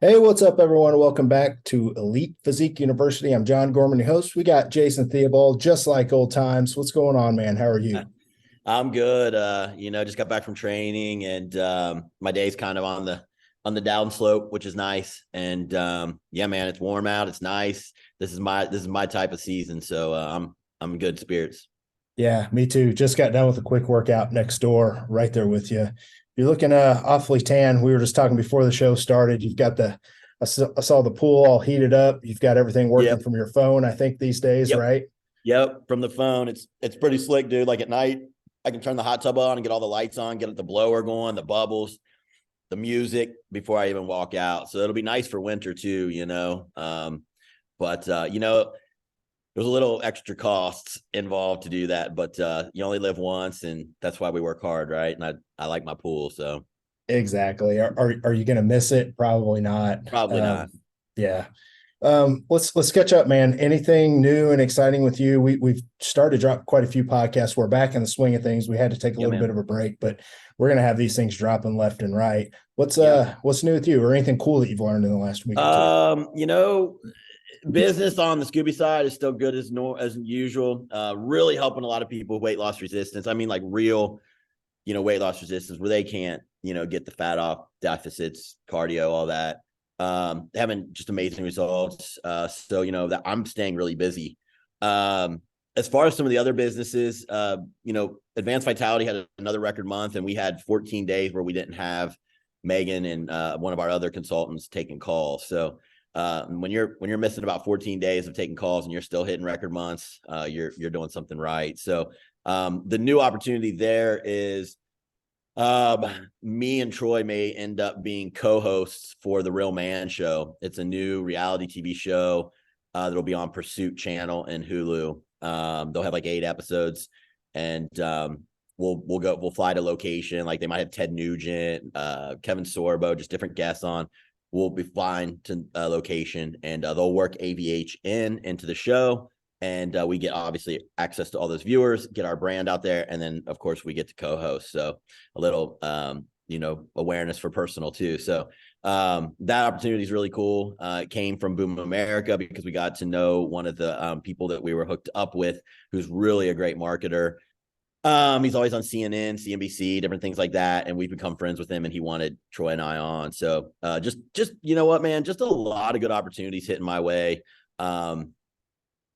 Hey, what's up, everyone? Welcome back to Elite Physique University. I'm John Gorman, your host. We got Jason Theobald, just like old times. What's going on, man? How are you? I'm good. Just got back from training and my day's kind of on the downslope, which is nice. And yeah, man, it's warm out. It's nice. This is my type of season. So I'm in good spirits. Yeah, me too. Just got done with a quick workout next door, right there with you. You're looking awfully tan. We were just talking before the show started. You've got I saw the pool all heated up. You've got everything working Yep. from your phone, I think, these days, Yep. right? Yep. From the phone. It's pretty slick, dude. Like at night, I can turn the hot tub on and get all the lights on, get the blower going, the bubbles, the music before I even walk out. So it'll be nice for winter too. But there's a little extra costs involved to do that, but you only live once, and that's why we work hard, right? And I like my pool, so Exactly. Are you going to miss it? Probably not. probably not. Yeah. Let's catch up, man. Anything new and exciting with you? We've started to drop quite a few podcasts. We're back in the swing of things. We had to take a Yeah, little bit man. of a break, but we're gonna have these things dropping left and right. What's Yeah. what's new with you, or anything cool that you've learned in the last week or two? Um, you know, Business on the Scooby side is still good as usual. Really helping a lot of people with weight loss resistance. I mean, like real, weight loss resistance where they can't, get the fat off, deficits, cardio, all that. Having just amazing results. So that I'm staying really busy. As far as some of the other businesses, Advanced Vitality had another record month, and we had 14 days where we didn't have Megan and one of our other consultants taking calls. So when you're missing about 14 days of taking calls and you're still hitting record months, you're doing something right. So the new opportunity there is me and Troy may end up being co-hosts for the Real Man Show. It's a new reality TV show that'll be on Pursuit Channel and Hulu. They'll have like 8 episodes, and we'll fly to location. Like they might have Ted Nugent, Kevin Sorbo, just different guests on. We'll be flying to a location, and they'll work AVH into the show. And we get obviously access to all those viewers, get our brand out there, and then of course we get to co-host. So a little awareness for personal too. So that opportunity is really cool. It came from Boom America because we got to know one of the people that we were hooked up with, who's really a great marketer. He's always on CNN, CNBC, different things like that, and we've become friends with him, and he wanted Troy and I on. So just you know what, man, just a lot of good opportunities hitting my way.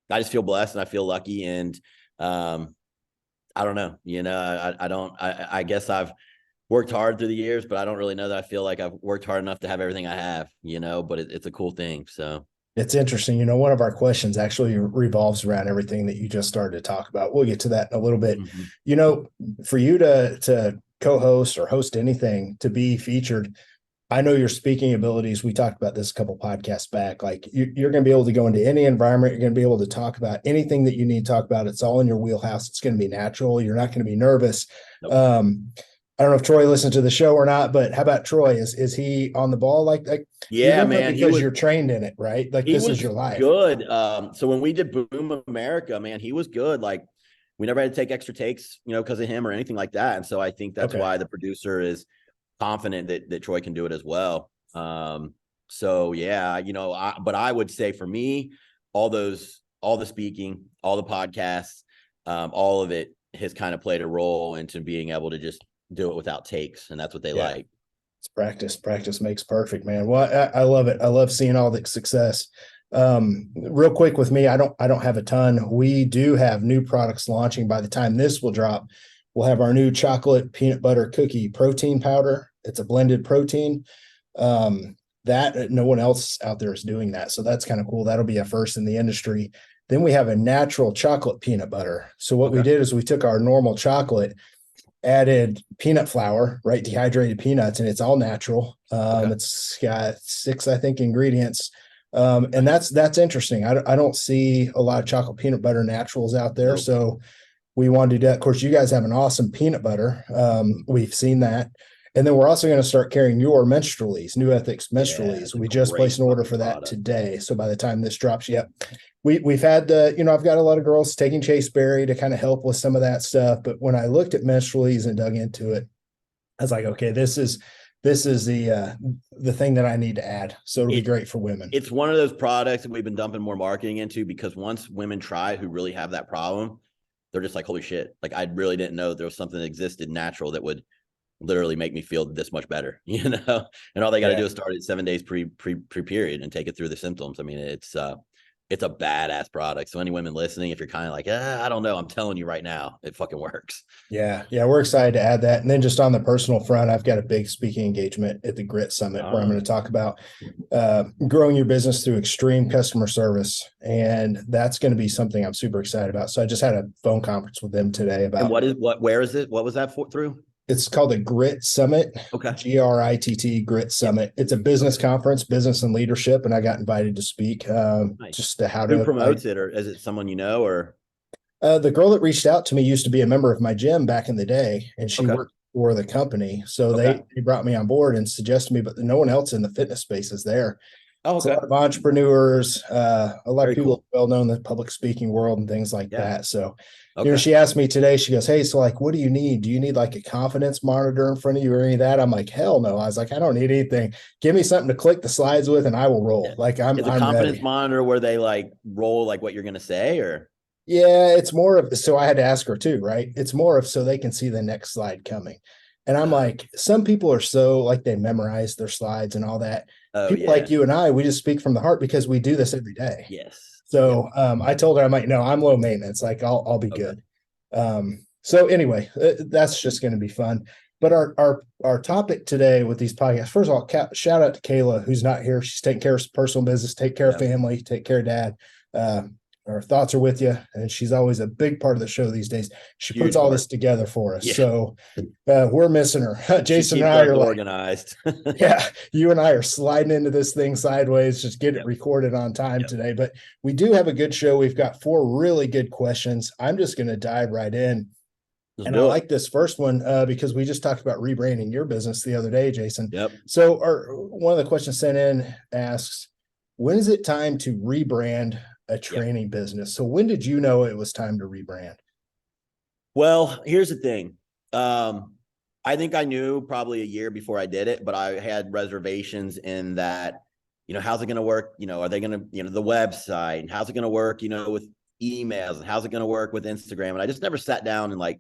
I just feel blessed and I feel lucky. And I don't know, I guess I've worked hard through the years, but I don't really know that I feel like I've worked hard enough to have everything I have, but it's a cool thing. So It's interesting. One of our questions actually revolves around everything that you just started to talk about. We'll get to that in a little bit. mhm. You know, for you to co-host or host anything, to be featured, I know your speaking abilities. We talked about this a couple podcasts back. Like you're going to be able to go into any environment. You're going to be able to talk about anything that you need to talk about. It's all in your wheelhouse. It's going to be natural. You're not going to be nervous. Nope. I don't know if Troy listened to the show or not, but how about Troy? Is he on the ball? Like you're Yeah, doing it man, because you're trained in it, right? Like he this is was your life. good. So when we did Boom America, man, he was good. Like we never had to take extra takes, because of him or anything like that. And so I think that's Okay. why the producer is confident that Troy can do it as well. So yeah, but I would say for me, all the speaking, all the podcasts, all of it has kind of played a role into being able to just do it without takes. And that's what they Yeah. like. It's practice. Practice makes perfect, man. Well, I love it. I love seeing all the success. Real quick with me, I don't have a ton. We do have new products launching. By the time this will drop, we'll have our new chocolate peanut butter cookie protein powder. It's a blended protein. That no one else out there is doing that. So that's kind of cool. That'll be a first in the industry. Then we have a natural chocolate peanut butter. So what we Okay. did is we took our normal chocolate, added peanut flour, right? Dehydrated peanuts, and it's all natural. Okay. It's got 6, I think, ingredients. And that's interesting. I don't see a lot of chocolate peanut butter naturals out there. Nope. So we wanted to do that. Of course, you guys have an awesome peanut butter. We've seen that. And then we're also going to start carrying your menstrualies, NuEthix Yeah, menstrualies. it's a We just placed great an order fucking for that product. today. So by the time this drops, yep. We've had I've got a lot of girls taking Chaseberry to kind of help with some of that stuff. But when I looked at menstrualies and dug into it, I was like, okay, this is this is the thing that I need to add. So it'll be great for women. It's one of those products that we've been dumping more marketing into, because once women try who really have that problem, they're just like, holy shit. Like, I really didn't know there was something that existed natural that would literally make me feel this much better, you know? And all they got to do is start at 7 days pre-period and take it through the symptoms. I mean, it's a badass product. So any women listening, if you're kind of like, I don't know, I'm telling you right now, it fucking works. Yeah. We're excited to add that. And then just on the personal front, I've got a big speaking engagement at the Grit Summit where I'm going to talk about growing your business through extreme customer service. And that's going to be something I'm super excited about. So I just had a phone conference with them today about. And where is it? What was that through? It's called the Grit Summit. Okay. GRITT Grit Summit. It's a business conference, business and leadership. And I got invited to speak Nice. just to how Who to promotes it, or is it someone you know, or? The girl that reached out to me used to be a member of my gym back in the day, and she worked for the company. So they brought me on board and suggested me, but no one else in the fitness space is there. Oh, okay. A lot of entrepreneurs, a lot of people well known in the public speaking world and things like that. So, you know, she asked me today, she goes, hey, so like, what do you need? Do you need like a confidence monitor in front of you or any of that? I'm like, hell no. I was like, I don't need anything. Give me something to click the slides with and I will roll. Like I'm confidence ready. Monitor where they like roll like what you're going to say, or? Yeah, it's more of, so I had to ask her too, right? It's more of so they can see the next slide coming. And I'm like, some people are so like they memorize their slides and all that. People like you and I, we just speak from the heart because we do this every day. Yes. So I told her, I'm like, no, I'm low maintenance. Like I'll be good. So anyway, that's just going to be fun. But our topic today with these podcasts, first of all, shout out to Kayla, who's not here. She's taking care of personal business, take care of family, take care of dad. Our thoughts are with you, and she's always a big part of the show these days. She puts all this together for us. So we're missing her. Jason and I are organized. You and I are sliding into this thing sideways, just get it recorded on time today. But we do have a good show. We've got 4 really good questions. I'm just going to dive right in. I like this first one because we just talked about rebranding your business the other day, Jason. So one of the questions sent in asks, when is it time to rebrand a training business? So when did you know it was time to rebrand? Well, here's the thing. I think I knew probably a year before I did it, but I had reservations in that, you know, how's it going to work? You know, are they going to, you know, the website, and how's it going to work, you know, with emails, and how's it going to work with Instagram? And I just never sat down and like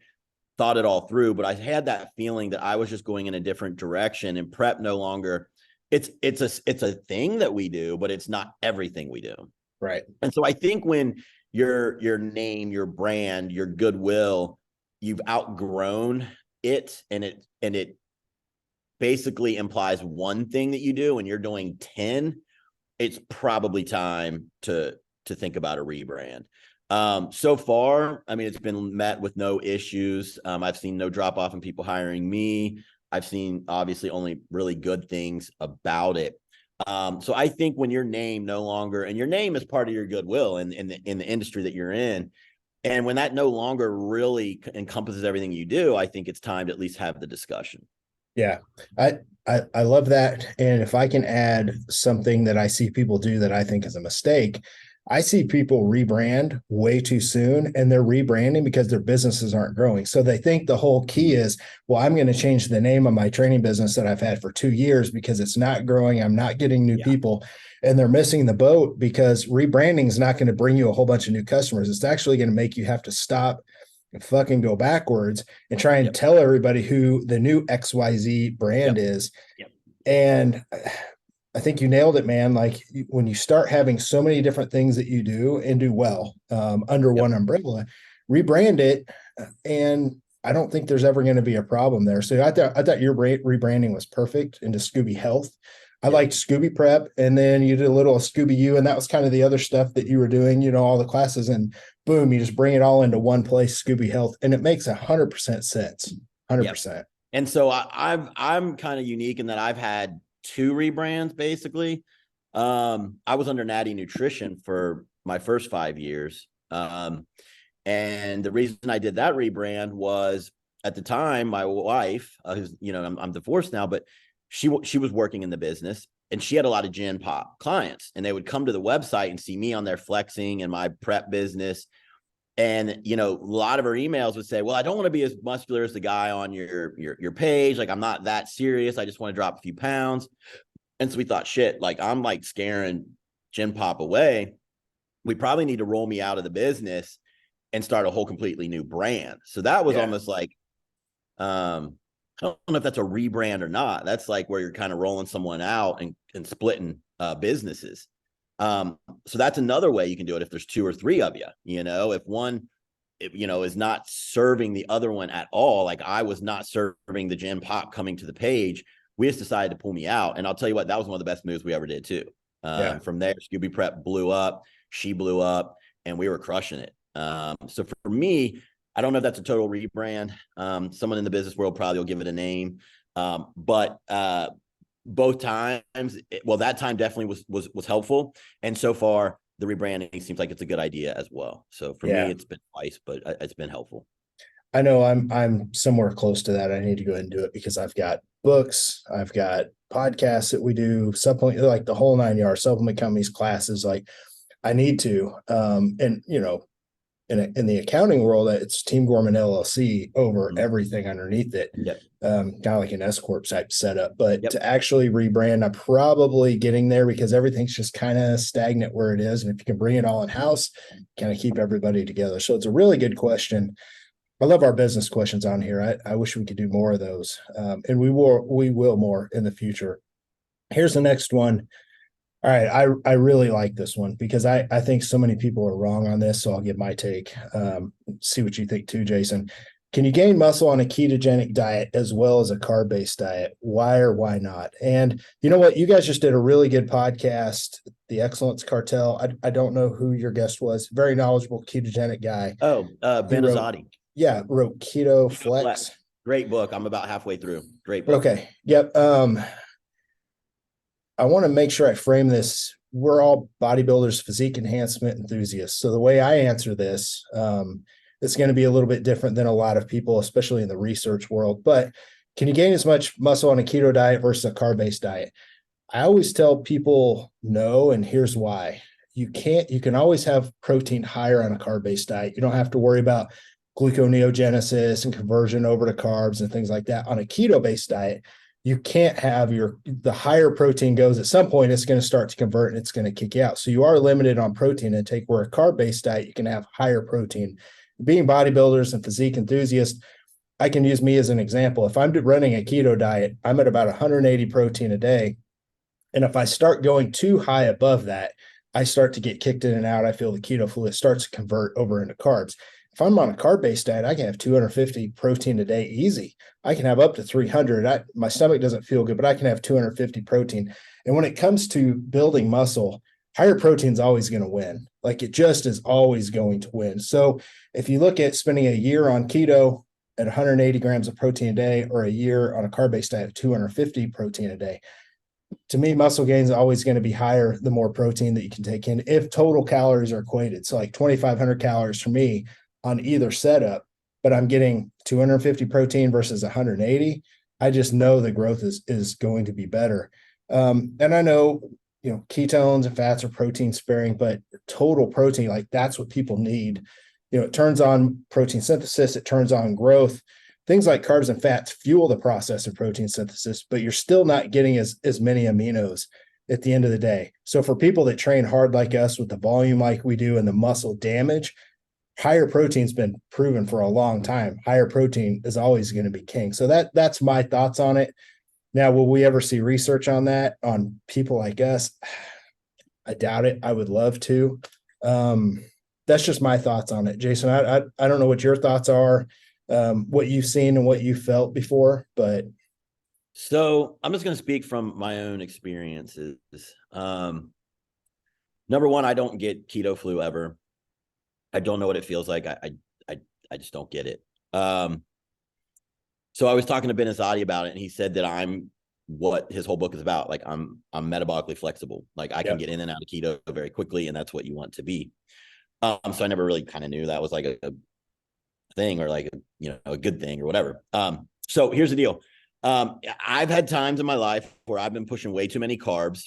thought it all through, but I had that feeling that I was just going in a different direction, and prep no longer, it's a thing that we do, but it's not everything we do. Right. And so I think when your name, your brand, your goodwill, you've outgrown it, and it basically implies one thing that you do and you're doing 10, it's probably time to think about a rebrand. So far, I mean, it's been met with no issues. I've seen no drop off in people hiring me. I've seen obviously only really good things about it. So I think when your name no longer, and your name is part of your goodwill in the industry that you're in, and when that no longer really encompasses everything you do, I think it's time to at least have the discussion. Yeah, I love that. And if I can add something that I see people do that I think is a mistake, I see people rebrand way too soon, and they're rebranding because their businesses aren't growing. So they think the whole key is, well, I'm going to change the name of my training business that I've had for 2 years because it's not growing. I'm not getting new people, and they're missing the boat because rebranding is not going to bring you a whole bunch of new customers. It's actually going to make you have to stop and fucking go backwards and try and tell everybody who the new XYZ brand is. And I think you nailed it, man. Like when you start having so many different things that you do and do well under one umbrella, rebrand it. And I don't think there's ever going to be a problem there. So I thought your rebranding was perfect into Scooby Health. I liked Scooby Prep, and then you did a little Scooby U, and that was kind of the other stuff that you were doing, you know, all the classes, and boom, you just bring it all into one place, Scooby Health, and it makes 100% sense. 100%. And so I'm kind of unique in that I've had 2 rebrands basically. I was under Natty Nutrition for my first 5 years. And the reason I did that rebrand was at the time, my wife, who's, you know, I'm divorced now, but she was working in the business, and she had a lot of Gen Pop clients, and they would come to the website and see me on there flexing and my prep business. And, you know, a lot of her emails would say, well, I don't want to be as muscular as the guy on your page. Like, I'm not that serious. I just want to drop a few pounds. And so we thought, shit, like, I'm like scaring Gen Pop away. We probably need to roll me out of the business and start a whole completely new brand. So that was almost like, I don't know if that's a rebrand or not. That's like where you're kind of rolling someone out and splitting businesses. So that's another way you can do it if there's 2 or 3 of you. You know, if one, you know, is not serving the other one at all, like I was not serving the Gen Pop coming to the page, we just decided to pull me out. And I'll tell you what, that was one of the best moves we ever did too. From there, Scooby Prep blew up, she blew up, and we were crushing it. So for me, I don't know if that's a total rebrand. Someone in the business world probably will give it a name. But both times, that time definitely was helpful. And so far, the rebranding seems like it's a good idea as well. So for me, it's been twice, but it's been helpful. I know I'm somewhere close to that. I need to go ahead and do it because I've got books, I've got podcasts that we do, supplement, like the whole 9 yards, supplement companies, classes. Like I need to, and you know, in the accounting world, it's Team Gorman LLC over everything underneath it. Kind of like an S Corp type setup. But to actually rebrand, I'm probably getting there because everything's just kind of stagnant where it is. And if you can bring it all in house, kind of keep everybody together. So it's a really good question. I love our business questions on here. I wish we could do more of those. And we will more in the future. Here's the next one. All right. I really like this one because I think so many people are wrong on this. So I'll give my take. See what you think too, Jason. Can you gain muscle on a ketogenic diet as well as a carb-based diet? Why or why not? And you know what? You guys just did a really good podcast, the Excellence Cartel. I don't know who your guest was. Very knowledgeable ketogenic guy. Oh, Ben Azadi. Wrote Keto Flex. Great book. I'm about halfway through. Great book. Okay. Yep. I want to make sure I frame this. We're all bodybuilders, physique enhancement enthusiasts. So the way I answer this, it's going to be a little bit different than a lot of people, especially in the research world. But can you gain as much muscle on a keto diet versus a carb-based diet? I always tell people no, and here's why. You can always have protein higher on a carb-based diet. You don't have to worry about gluconeogenesis and conversion over to carbs and things like that. On a keto-based diet, you can't have the higher protein goes at some point, it's going to start to convert and it's going to kick you out. So you are limited on protein intake, where a carb-based diet, you can have higher protein. Being bodybuilders and physique enthusiasts, I can use me as an example. If I'm running a keto diet, I'm at about 180 protein a day. And if I start going too high above that, I start to get kicked in and out. I feel the keto fluid starts to convert over into carbs. If I'm on a carb-based diet, I can have 250 protein a day easy. I can have up to 300. My stomach doesn't feel good, but I can have 250 protein. And when it comes to building muscle, higher protein is always going to win. Like it just is always going to win. So if you look at spending a year on keto at 180 grams of protein a day or a year on a carb-based diet at 250 protein a day, to me, muscle gain is always going to be higher the more protein that you can take in if total calories are equated. So like 2,500 calories for me on either setup, but I'm getting 250 protein versus 180. I just know the growth is going to be better. And I know, you know, ketones and fats are protein sparing, but total protein, like that's what people need. You know, it turns on protein synthesis, it turns on growth. Things like carbs and fats fuel the process of protein synthesis, but you're still not getting as many aminos at the end of the day. So for people that train hard like us with the volume like we do and the muscle damage, higher protein's been proven for a long time. Higher protein is always going to be king. So that's my thoughts on it. Now, will we ever see research on that on people like us? I doubt it. I would love to. That's just my thoughts on it. Jason, I don't know what your thoughts are, what you've seen and what you felt before, but. So I'm just going to speak from my own experiences. Number one, I don't get keto flu ever. I don't know what it feels like. I just don't get it. So I was talking to Ben Azadi about it, and he said that I'm what his whole book is about. Like I'm metabolically flexible. Like I can get in and out of keto very quickly, and that's what you want to be. So I never really kind of knew that was like a thing or like a good thing or whatever. So here's the deal. I've had times in my life where I've been pushing way too many carbs,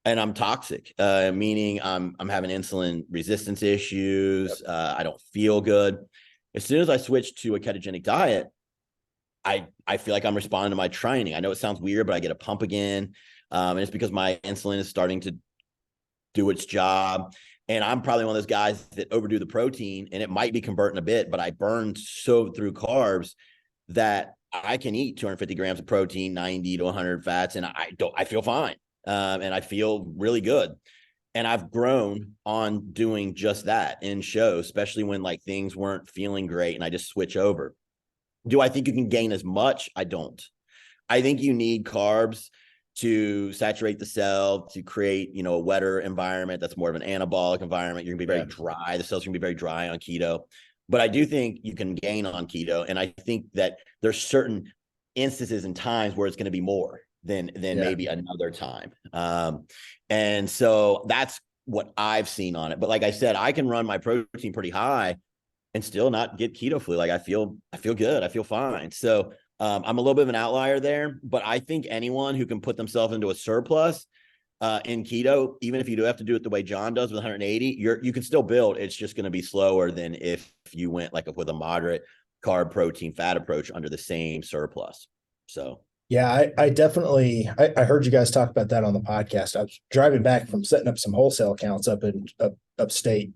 and I'm toxic, meaning I'm having insulin resistance issues. I don't feel good. As soon as I switch to a ketogenic diet, I feel like I'm responding to my training. I know it sounds weird, but I get a pump again. And it's because my insulin is starting to do its job. And I'm probably one of those guys that overdo the protein, and it might be converting a bit, but I burn so through carbs that I can eat 250 grams of protein, 90 to 100 fats, and I feel fine. And I feel really good. And I've grown on doing just that in shows, especially when like things weren't feeling great and I just switch over. Do I think you can gain as much? I don't. I think you need carbs to saturate the cell, to create, a wetter environment that's more of an anabolic environment. You're gonna be very dry. The cells are gonna be very dry on keto. But I do think you can gain on keto. And I think that there's certain instances and times where it's going to be more than maybe another time. And so that's what I've seen on it. But like I said, I can run my protein pretty high and still not get keto flu. Like I feel good. I feel fine. So I'm a little bit of an outlier there, but I think anyone who can put themselves into a surplus in keto, even if you do have to do it the way John does with 180, you can still build. It's just going to be slower than if you went like with a moderate carb, protein, fat approach under the same surplus. So yeah, I definitely I heard you guys talk about that on the podcast. I was driving back from setting up some wholesale accounts up in upstate,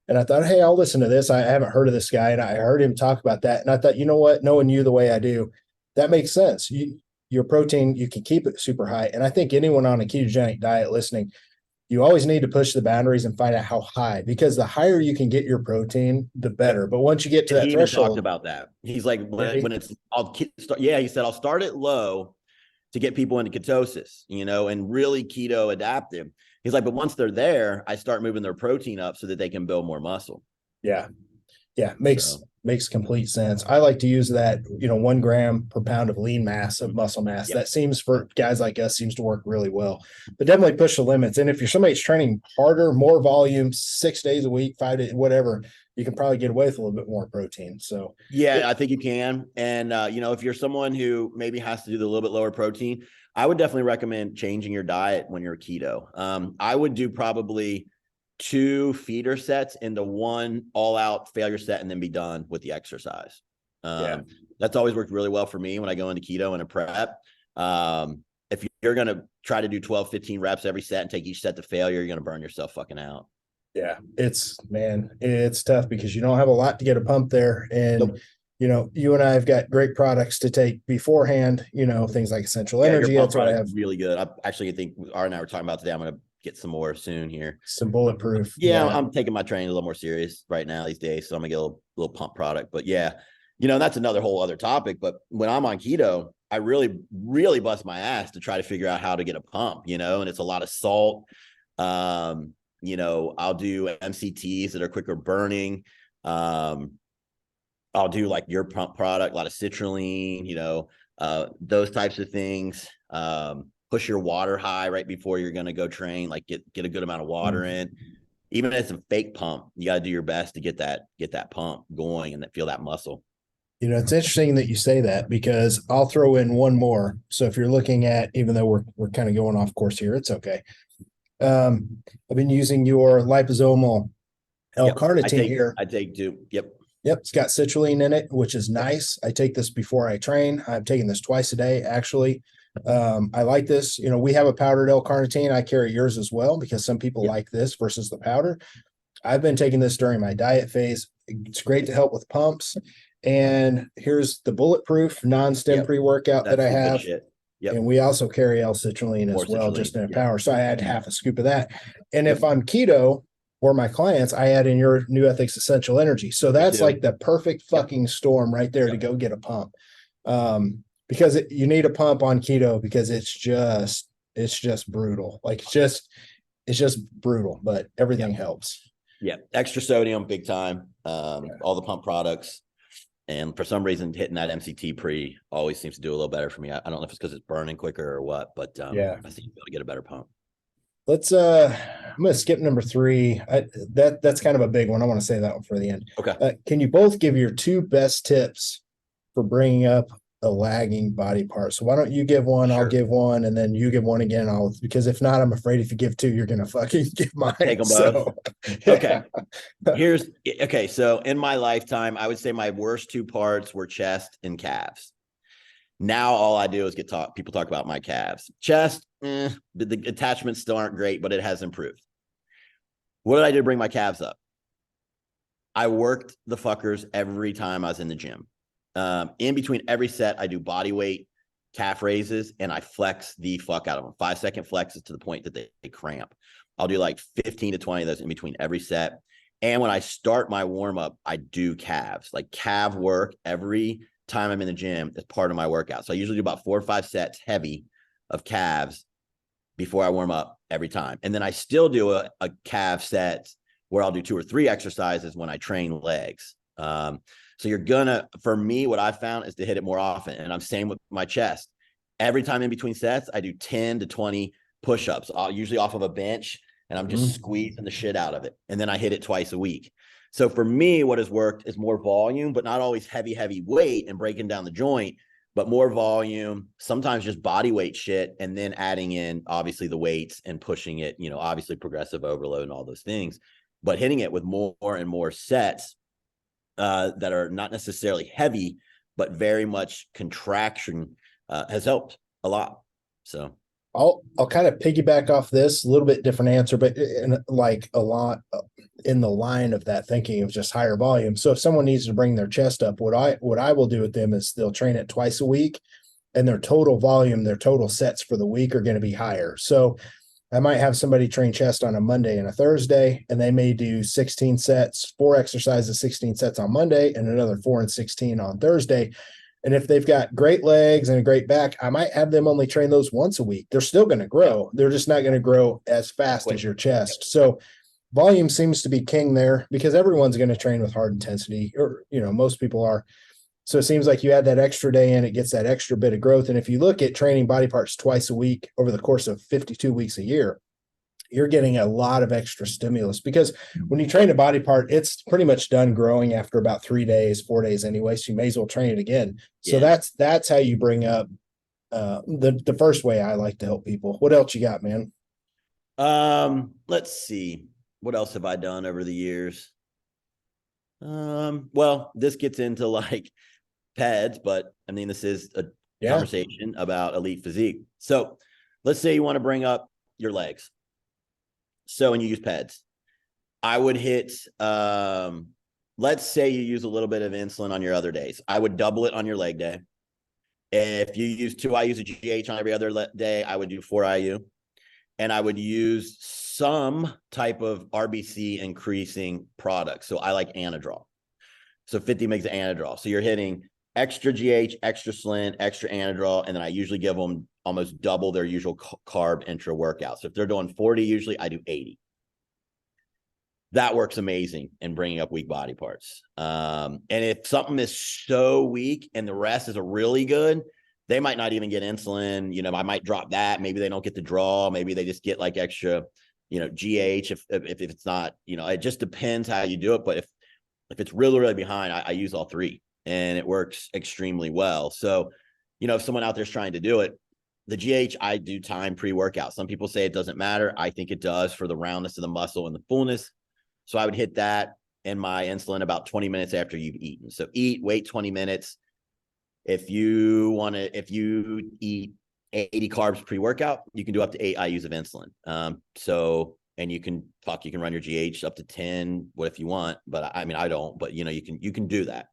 and I thought, hey, I'll listen to this. I haven't heard of this guy, and I heard him talk about that, and I thought, you know what, knowing you the way I do, that makes sense. Your protein, you can keep it super high. And I think anyone on a ketogenic diet listening, you always need to push the boundaries and find out how high, because the higher you can get your protein, the better. But once you get to that threshold, talked about that. He's like, when it's, he said, I'll start it low to get people into ketosis, and really keto adaptive. He's like, but once they're there, I start moving their protein up so that they can build more muscle. Yeah. Makes complete sense. I like to use that, 1 gram per pound of lean mass of muscle mass. Yep. That seems, for guys like us, seems to work really well, but definitely push the limits. And if you're somebody's training harder, more volume, 6 days a week, 5 days, whatever, you can probably get away with a little bit more protein. So I think you can. And, if you're someone who maybe has to do the little bit lower protein, I would definitely recommend changing your diet when you're keto. I would do probably 2 feeder sets into 1 all-out failure set and then be done with the exercise. That's always worked really well for me when I go into keto and a prep. If you're going to try to do 12, 15 reps every set and take each set to failure, you're going to burn yourself fucking out. Yeah, it's tough because you don't have a lot to get a pump there. And, you and I have got great products to take beforehand, things like Essential Energy. That's what I have. Really good. I actually think Art and I were talking about today. I'm going to get some more soon here. Some bulletproof. I'm taking my training a little more serious right now these days. So I'm gonna get a little pump product, but that's another whole other topic. But when I'm on keto, I really, really bust my ass to try to figure out how to get a pump, and it's a lot of salt. I'll do MCTs that are quicker burning. I'll do like your pump product, a lot of citrulline, those types of things. Push your water high right before you're going to go train, like get a good amount of water in. Even if it's a fake pump, you got to do your best to get that pump going and feel that muscle. It's interesting that you say that, because I'll throw in one more. So if you're looking at, even though we're kind of going off course here, it's okay. I've been using your liposomal L-carnitine here. I take 2. Yep. It's got citrulline in it, which is nice. I take this before I train. I'm taking this twice a day, actually. I like this. We have a powdered L-carnitine. I carry yours as well, because some people like this versus the powder. I've been taking this during my diet phase. It's great to help with pumps. And here's the bulletproof non-stim pre-workout that I have. And we also carry L-citrulline as well, just in a powder. So I add half a scoop of that. And if I'm keto or my clients, I add in your NuEthix Essential Energy. So that's like the perfect fucking storm right there to go get a pump. Because you need a pump on keto, because it's just brutal. Like it's just brutal, but everything helps. Yeah. Extra sodium, big time. All the pump products. And for some reason, hitting that MCT pre always seems to do a little better for me. I don't know if it's because it's burning quicker or what, but I seem to be able to get a better pump. Let's I'm going to skip number 3. That's kind of a big one. I want to say that one for the end. Okay. Can you both give your 2 best tips for bringing up a lagging body part. So why don't you give one, I'll Sure. give one, and then you give one again. Because if not, I'm afraid if you give two, you're going to fucking give mine. Take them both. So, Okay. Okay. So in my lifetime, I would say my worst two parts were chest and calves. Now all I do is people talk about my calves. Chest, the attachments still aren't great, but it has improved. What did I do to bring my calves up? I worked the fuckers every time I was in the gym. In between every set, I do body weight calf raises and I flex the fuck out of them. 5-second flexes to the point that they cramp. I'll do like 15 to 20 of those in between every set. And when I start my warm up, I do calves, like calf work every time I'm in the gym as part of my workout. So I usually do about 4 or 5 sets heavy of calves before I warm up every time. And then I still do a calf set where I'll do 2 or 3 exercises when I train legs. So you're for me, what I found is to hit it more often. And I'm same with my chest. Every time in between sets, I do 10 to 20 push-ups, usually off of a bench, and I'm just squeezing the shit out of it. And then I hit it twice a week. So for me, what has worked is more volume, but not always heavy weight and breaking down the joint, but more volume, sometimes just body weight shit, and then adding in obviously the weights and pushing it, obviously progressive overload and all those things, but hitting it with more and more sets that are not necessarily heavy, but very much contraction has helped a lot. So I'll kind of piggyback off this, a little bit different answer, but like a lot in the line of that thinking of just higher volume. So if someone needs to bring their chest up, what I will do with them is they'll train it twice a week, and their total volume, their total sets for the week are going to be higher. So I might have somebody train chest on a Monday and a Thursday, and they may do 16 sets, 4 exercises, 16 sets on Monday, and another 4 and 16 on Thursday. And if they've got great legs and a great back, I might have them only train those once a week. They're still going to grow. They're just not going to grow as fast as your chest. So volume seems to be king there because everyone's going to train with hard intensity, or, most people are. So it seems like you add that extra day in, it gets that extra bit of growth. And if you look at training body parts twice a week over the course of 52 weeks a year, you're getting a lot of extra stimulus, because when you train a body part, it's pretty much done growing after about 3 days, 4 days anyway. So you may as well train it again. So that's how you bring up the first way I like to help people. What else you got, man? Let's see. What else have I done over the years? Well, this gets into like pads, but I mean, this is a conversation about elite physique. So let's say you want to bring up your legs. So when you use pads, I would hit, let's say you use a little bit of insulin on your other days. I would double it on your leg day. If you use 2 IUs of GH on every other day, I would do 4 IU. And I would use some type of RBC increasing product. So I like Anadrol. So 50 mgs of Anadrol. So you're hitting extra GH, extra Slin, extra Anadrol, and then I usually give them almost double their usual carb intra workout. So if they're doing 40, usually I do 80. That works amazing in bringing up weak body parts. And if something is so weak and the rest is a really good, they might not even get insulin. I might drop that. Maybe they don't get the draw. Maybe they just get like extra, GH if it's not, it just depends how you do it. But if it's really behind, I use all 3 and it works extremely well. So, if someone out there is trying to do it, the GH, I do time pre-workout. Some people say it doesn't matter. I think it does for the roundness of the muscle and the fullness. So I would hit that and my insulin about 20 minutes after you've eaten. So wait 20 minutes. If you eat 80 carbs pre-workout, you can do up to 8 IUs of insulin. And you can run your GH up to 10, what if you want, but I mean, I don't, but you can do that.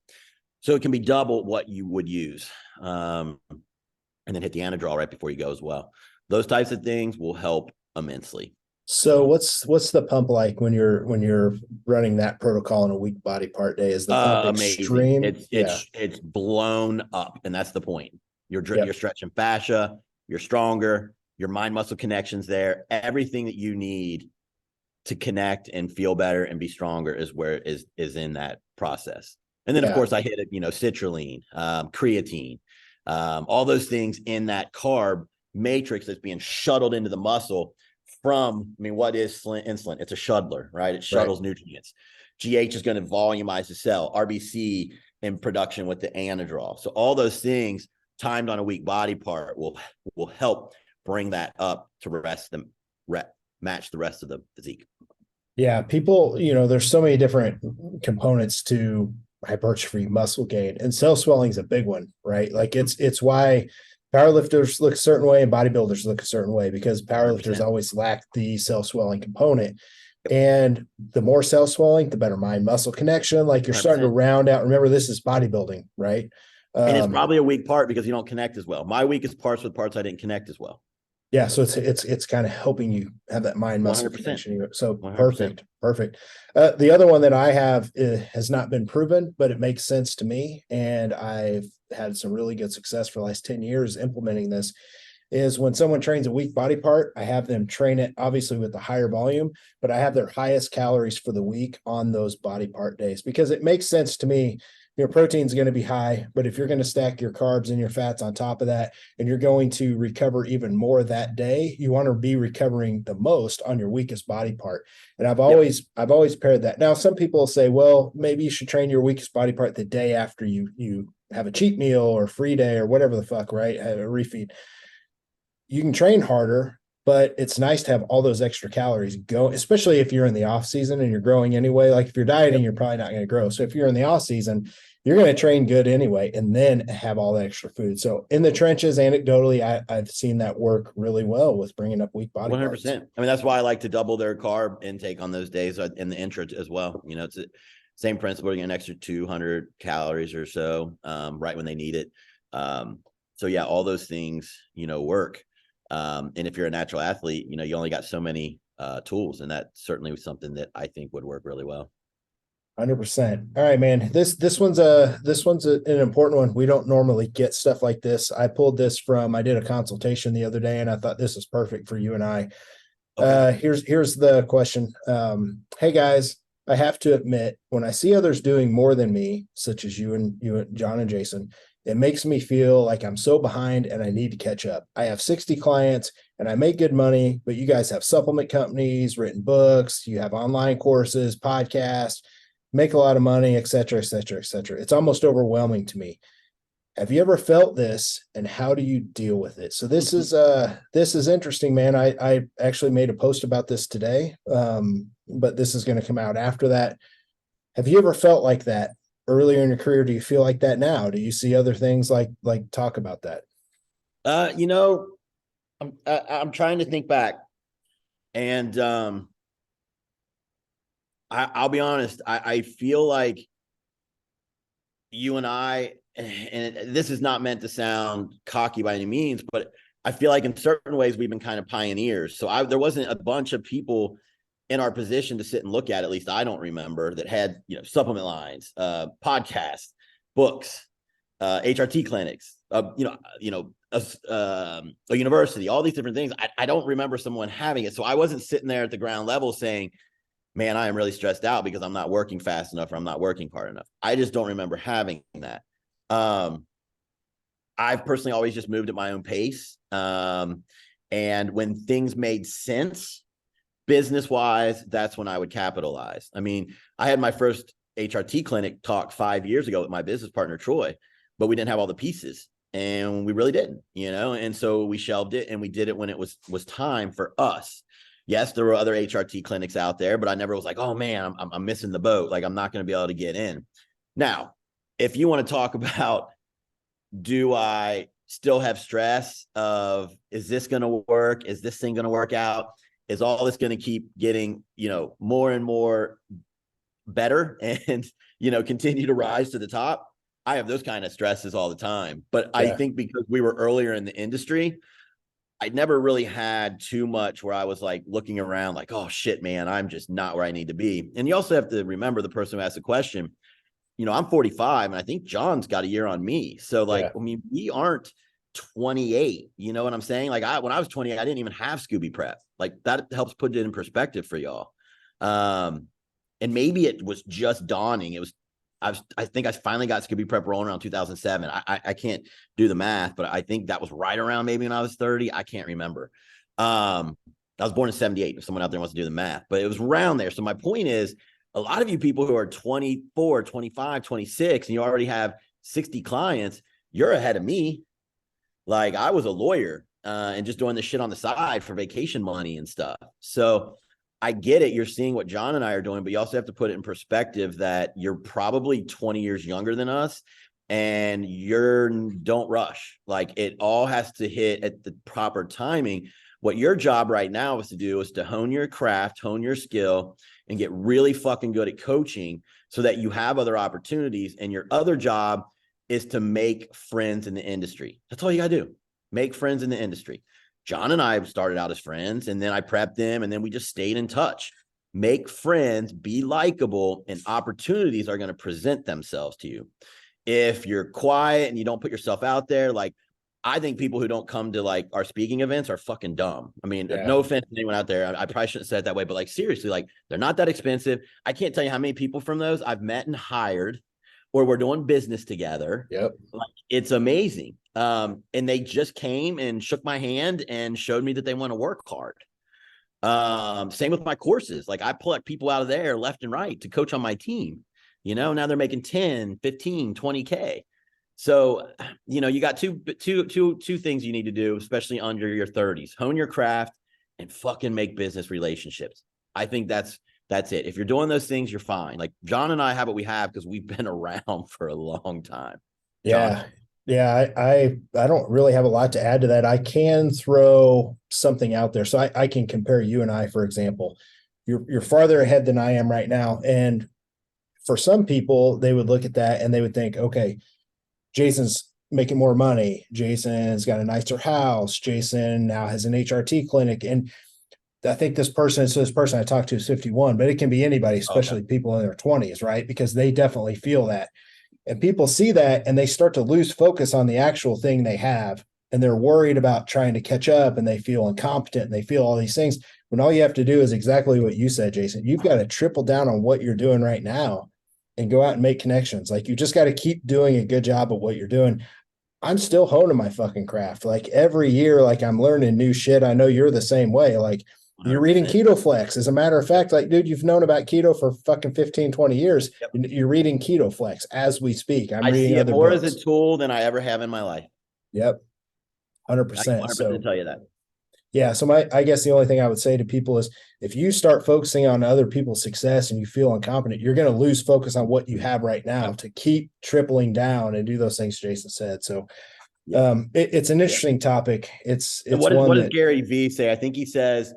So it can be double what you would use. And then hit the Anadrol right before you go as well. Those types of things will help immensely. So what's the pump like when you're running that protocol on a weak body part day? Is the pump extreme? It's blown up, and that's the point. You're stretching fascia, you're stronger, your mind muscle connections there. Everything that you need to connect and feel better and be stronger is in that process. And then of course I hit it, citrulline, creatine, all those things in that carb matrix that's being shuttled into the muscle from, what is insulin? It's a shuttler, right? It shuttles nutrients. GH is going to volumize the cell, RBC in production with the Anadrol. So all those things timed on a weak body part will help bring that up to match the rest of the physique. Yeah, people, there's so many different components to hypertrophy, muscle gain, and cell swelling is a big one, right? Like it's why powerlifters look a certain way and bodybuilders look a certain way, because powerlifters 100%. always lack the cell swelling component. And the more cell swelling, the better mind muscle connection. Like you're 100%. starting to round out. Remember, this is bodybuilding, right? And it's probably a weak part because you don't connect as well. My weakest parts with parts I didn't connect as well. Yeah, so it's kind of helping you have that mind muscle 100%. connection. So 100%. perfect. The other one that I have has not been proven, but it makes sense to me, and I've had some really good success for the last 10 years implementing this. Is when someone trains a weak body part, I have them train it obviously with the higher volume, but I have their highest calories for the week on those body part days, because it makes sense to me. Your protein's going to be high, but if you're going to stack your carbs and your fats on top of that, and you're going to recover even more that day, you want to be recovering the most on your weakest body part. And I've always paired that. Now, some people say, well, maybe you should train your weakest body part the day after you have a cheat meal or free day or whatever the fuck, right? A refeed. You can train harder, but it's nice to have all those extra calories go, especially if you're in the off season and you're growing anyway. Like if you're dieting, you're probably not going to grow. So if you're in the off season, you're going to train good anyway, and then have all the extra food. So in the trenches, anecdotally, I've seen that work really well with bringing up weak body 100%. parts. I mean, that's why I like to double their carb intake on those days in the intro as well. It's the same principle. You get an extra 200 calories or so right when they need it. So yeah, all those things, work. And if you're a natural athlete, you only got so many tools, and that certainly was something that I think would work really well. 100%. All right, man. This one's an important one. We don't normally get stuff like this. I pulled this I did a consultation the other day, and I thought this is perfect for you and I. Okay. Here's the question. Hey guys, I have to admit, when I see others doing more than me, such as you, John and Jason, it makes me feel like I'm so behind and I need to catch up. I have 60 clients and I make good money, but you guys have supplement companies, written books, you have online courses, podcasts, make a lot of money, et cetera, et cetera, et cetera. It's almost overwhelming to me. Have you ever felt this, and how do you deal with it? So this is interesting, man. I actually made a post about this today, but this is going to come out after that. Have you ever felt like that earlier in your career? Do you feel like that now? Do you see other things like talk about that? I'm trying to think back, and I'll be honest. I feel like you and I, and this is not meant to sound cocky by any means, but I feel like in certain ways we've been kind of pioneers. So there wasn't a bunch of people in our position to sit and look at least I don't remember, that had, supplement lines, podcasts, books, HRT clinics, a university, all these different things. I don't remember someone having it. So I wasn't sitting there at the ground level saying, man, I am really stressed out because I'm not working fast enough or I'm not working hard enough. I just don't remember having that. I've personally always just moved at my own pace. And when things made sense, business-wise, that's when I would capitalize. I mean, I had my first HRT clinic talk 5 years ago with my business partner, Troy, but we didn't have all the pieces, and we really didn't, and so we shelved it, and we did it when it was time for us. Yes, there were other HRT clinics out there, but I never was like, oh man, I'm missing the boat. Like, I'm not going to be able to get in. Now, if you want to talk about, do I still have stress of, is this going to work? Is this thing going to work out? Is all this going to keep getting, more and more better and, continue to rise to the top? I have those kind of stresses all the time. But yeah. I think because we were earlier in the industry, I never really had too much where I was like looking around like, oh shit, man, I'm just not where I need to be. And you also have to remember the person who asked the question, I'm 45 and I think John's got a year on me. So like, yeah. I mean, we aren't 28, you know what I'm saying? Like when I was 28, I didn't even have Scooby Prep. Like that helps put it in perspective for y'all. And maybe it was just dawning. I think I finally got Scooby Prep rolling around 2007. I can't do the math, but I think that was right around maybe when I was 30. I can't remember. I was born in 78 if someone out there wants to do the math, but it was around there. So my point is, a lot of you people who are 24, 25, 26, and you already have 60 clients, you're ahead of me. Like I was a lawyer and just doing this shit on the side for vacation money and stuff. So I get it. You're seeing what John and I are doing, but you also have to put it in perspective that you're probably 20 years younger than us and don't rush. Like it all has to hit at the proper timing. What your job right now is to do is to hone your craft, hone your skill, and get really fucking good at coaching so that you have other opportunities. And your other job is to make friends in the industry. That's all you got to do. Make friends in the industry. John and I started out as friends, and then I prepped them, and then we just stayed in touch. Make friends, be likable, and opportunities are going to present themselves to you. If you're quiet and you don't put yourself out there, like I think people who don't come to like our speaking events are fucking dumb. I mean, no offense to anyone out there. I probably shouldn't have said it that way, but like seriously, like they're not that expensive. I can't tell you how many people from those I've met and hired, or we're doing business together. Yep. Like, it's amazing. And they just came and shook my hand and showed me that they want to work hard. Same with my courses. Like I pull people out of there left and right to coach on my team. You know, now they're making 10, 15, 20K. So, you know, you got two things you need to do, especially under your 30s. Hone your craft and fucking make business relationships. I think that's it. If you're doing those things, you're fine. Like John and I have what we have because we've been around for a long time. Yeah. John? Yeah. I don't really have a lot to add to that. I can throw something out there. So I can compare you and I, for example. You're farther ahead than I am right now. And for some people, they would look at that and they would think, okay, Jason's making more money. Jason's got a nicer house. Jason now has an HRT clinic. And I think this person I talked to is 51, but it can be anybody, especially people in their 20s, right? Because they definitely feel that. And people see that and they start to lose focus on the actual thing they have. And they're worried about trying to catch up and they feel incompetent and they feel all these things. When all you have to do is exactly what you said, Jason. You've got to triple down on what you're doing right now and go out and make connections. Like you just got to keep doing a good job of what you're doing. I'm still honing my fucking craft. Like every year, like I'm learning new shit. I know you're the same way. Like you're reading Keto Flex. As a matter of fact, like, dude, you've known about keto for fucking 15, 20 years. Yep. You're reading Keto Flex as we speak. I reading see it other more books. As a tool than I ever have in my life. Yep. 100%. I can 100% tell you that. Yeah. So I guess the only thing I would say to people is if you start focusing on other people's success and you feel incompetent, you're going to lose focus on what you have right now to keep tripling down and do those things Jason said. So it's an interesting topic. It's what does Gary Vee say? I think he says,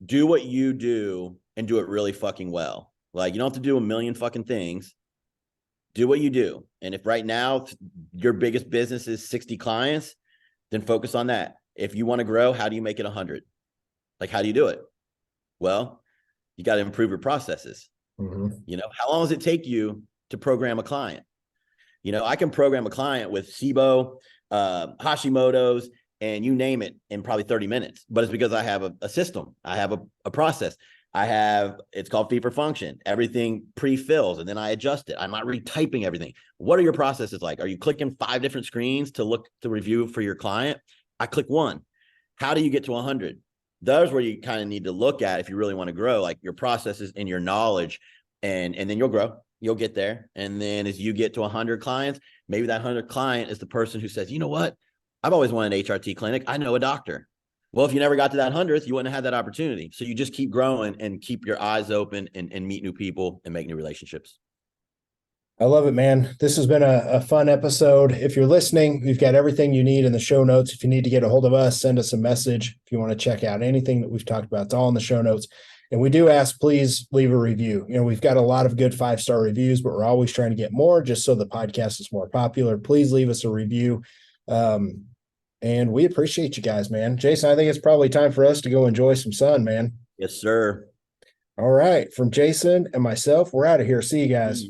do what you do and do it really fucking well. Like you don't have to do a million fucking things. Do what you do. And if right now your biggest business is 60 clients, then focus on that. If you want to grow, how do you make it 100? Like, how do you do it? Well, you got to improve your processes. Mm-hmm. You know, how long does it take you to program a client? You know, I can program a client with SIBO, Hashimoto's, and you name it in probably 30 minutes, but it's because I have a system. I have a process. It's called fee for function. Everything pre-fills and then I adjust it. I'm not retyping everything. What are your processes like? Are you clicking 5 different screens to review for your client? I click 1. How do you get to 100? Those where you kind of need to look at if you really want to grow, like your processes and your knowledge, and then you'll grow. You'll get there. And then as you get to 100 clients, maybe that 100 client is the person who says, you know what? I've always wanted an HRT clinic. I know a doctor. Well, if you never got to that 100th, you wouldn't have had that opportunity. So you just keep growing and keep your eyes open and meet new people and make new relationships. I love it, man. This has been a fun episode. If you're listening, we've got everything you need in the show notes. If you need to get a hold of us, send us a message. If you want to check out anything that we've talked about, it's all in the show notes. And we do ask, please leave a review. You know, we've got a lot of good 5-star reviews, but we're always trying to get more just so the podcast is more popular. Please leave us a review. And we appreciate you guys, man. Jason, I think it's probably time for us to go enjoy some sun, man. Yes, sir. All right. From Jason and myself, we're out of here. See you guys.